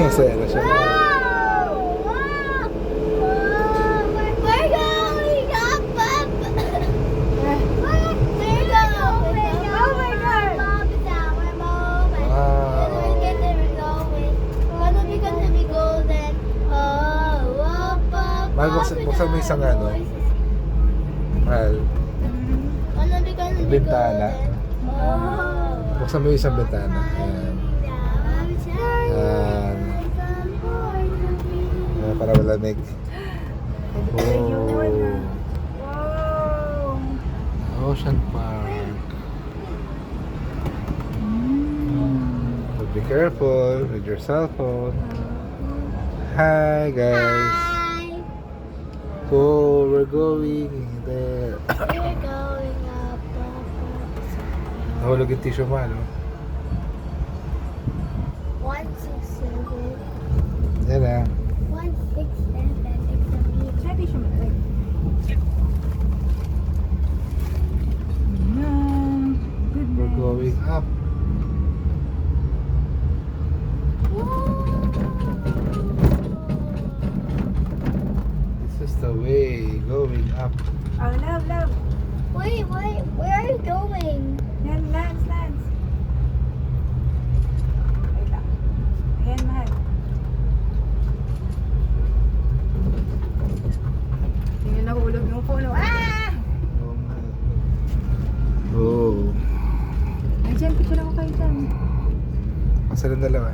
Masaya na siya. Mahal, buksan mo isang ano. Mahal. Bintana. Buksan mo isang bintana. Ayan. Ayan. Ayan, para malamig. Oh. Ocean Park. So be careful with your cell phone. Hi guys. Oh, we're going there. We're going up. Nahulog yung tissue mo, ano? 167. Yan na. 167. Sabi siya matay. We're going up. This is the way going up. Oh, love. Wait, where are you going? Yan, Lance. Wait lang. Ayan, mahal. Tingnan nahulog yung phone. Ah! Oh. Ay, dyan, picture ako kayo dyan. Masa ng dalawa?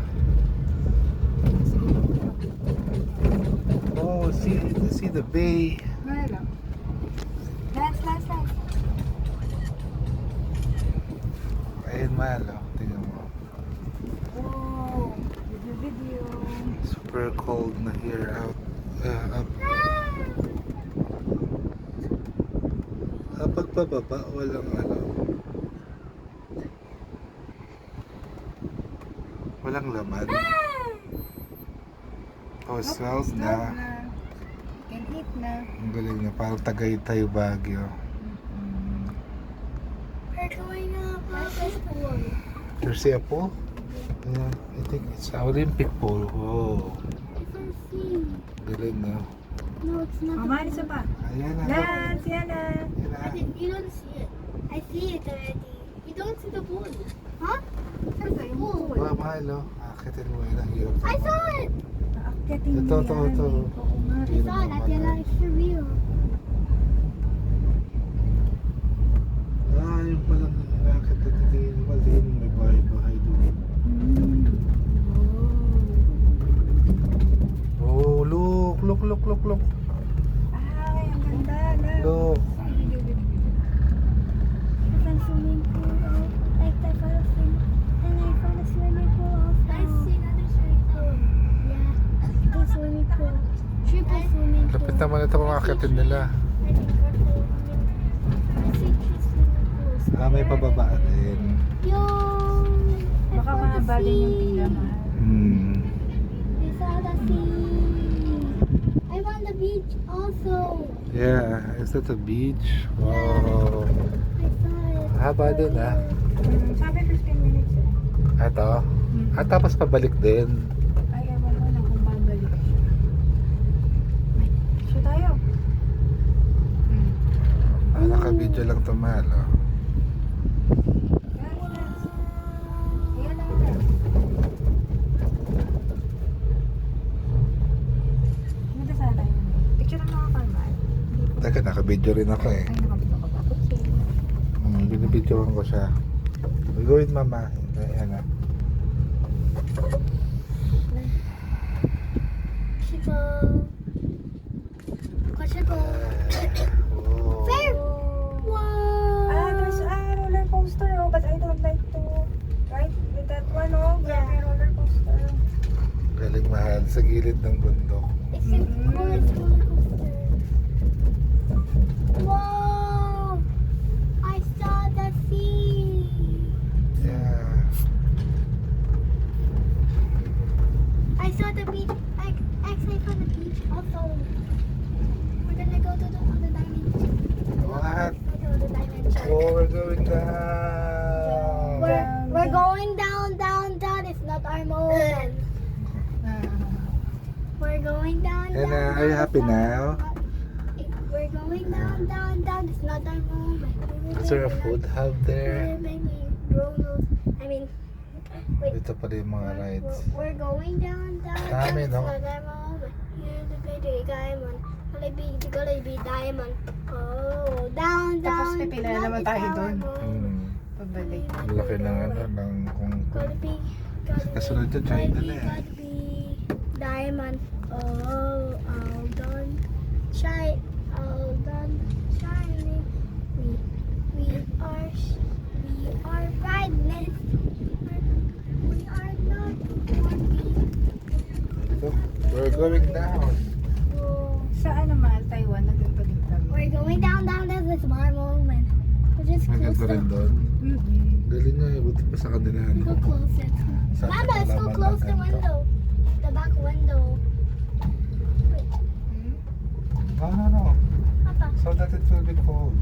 Oh, see the bay. Mahal lang. Lance. Ayun, mahal, oh. Tingnan mo. Oh, video. Super cold na here out. Up. Pagpababa, walang ano. Walang laman. Oh, smells na. Can eat na. Ang galing na. Parang Tagaytay, Baguio. We're going up. Where's this pool? There's a pool? Yeah, I think it's Olympic pool. Oh, It's on sea. galing na. No, it's not. Oh, mahal isa pa. Ayan na. Lance, yan na. Ayan na. You don't see it. I see it already. You don't see the pool. Huh? There's a pool. Wow, mahal, oh. Akitin mo yun. Ang hirap. I saw it. Aakyatin mo Ito. yan. Oo nga. I saw it at the light for real. Ah, yung palang nakakit na titingin. Maliin, may bahay-bahay doon. Oh, look. Ay, ang ganda. Look. There's a swimming pool. Like I found a swimming. And I found a swimming pool also. I see another swimming pool. Yeah. Two swimming pool. Triple swimming pool. Lapit naman ito mga akitin nila. I think I see three swimming pools. Ah, may pababa din. Yo! I Baka found the mahabagin yung sea. tingnan, mahal. I saw the sea. I found the beach also. Yeah, is that a beach? Wow. I saw it. Haba din, ah. Sabi 15 minutes eh. Ito. At tapos pabalik din. Ay, ewan ko na kung babalik siya. Siya tayo. Ah, naka-video lang ito, mahal, oh. Yan, Lance. Ayan na. Ganda sana yun. Picture ang mga kalmal. Teka, naka-video rin ako eh. Ay, nakapito ka pa. Okay. Binibidyoan ko siya. We're going, mama. Ayan na. Chico. Chico. Oh. Fair. Ah, there's Wow. a roller coaster, oh, but I don't like to ride with that one, oh. Grabe roller coaster. Galing, mahal. Sa gilid ng bundok. It's the coolest roller coaster. Wow. I saw the sea. Yeah. I saw the beach. Actually, I saw the beach also. We're gonna go to the dimension. What? Go to the dimension. Oh, we're going down. We're going down. It's not our mode. We're going down, And down, are you down, happy down. now? We're going down, down, down. It's not our moment. Is there a food hub there? Baby, Ronald. I mean, wait. Ito pala yung mga rides. We're going down, down, down. Dami, It's no? not our moment. You're the baby diamond. Gonna be diamond. Oh, down, Tapos down. pipila na down, naman it's tayo our doon. moment. Pabalik. Ang laki ng ano, ng kung Gotta be, kasunod yun, China na eh. gotta be diamond. Oh, all done, shine, all done, shining. We are brightness. We are not Ito, we're going down. Saan naman? Taiwan, nandun pa din kami. We're going down, down. That's a smart moment. We're just close Maganda rin to. doon. Mm-mm. Galing nga, buti pa sa kanila. Let's go Ano? close it. Sa Mama, let's go halaman close ng the ganito. window. The back window. Wait, Hmm? No. Papa. So that it will be cold.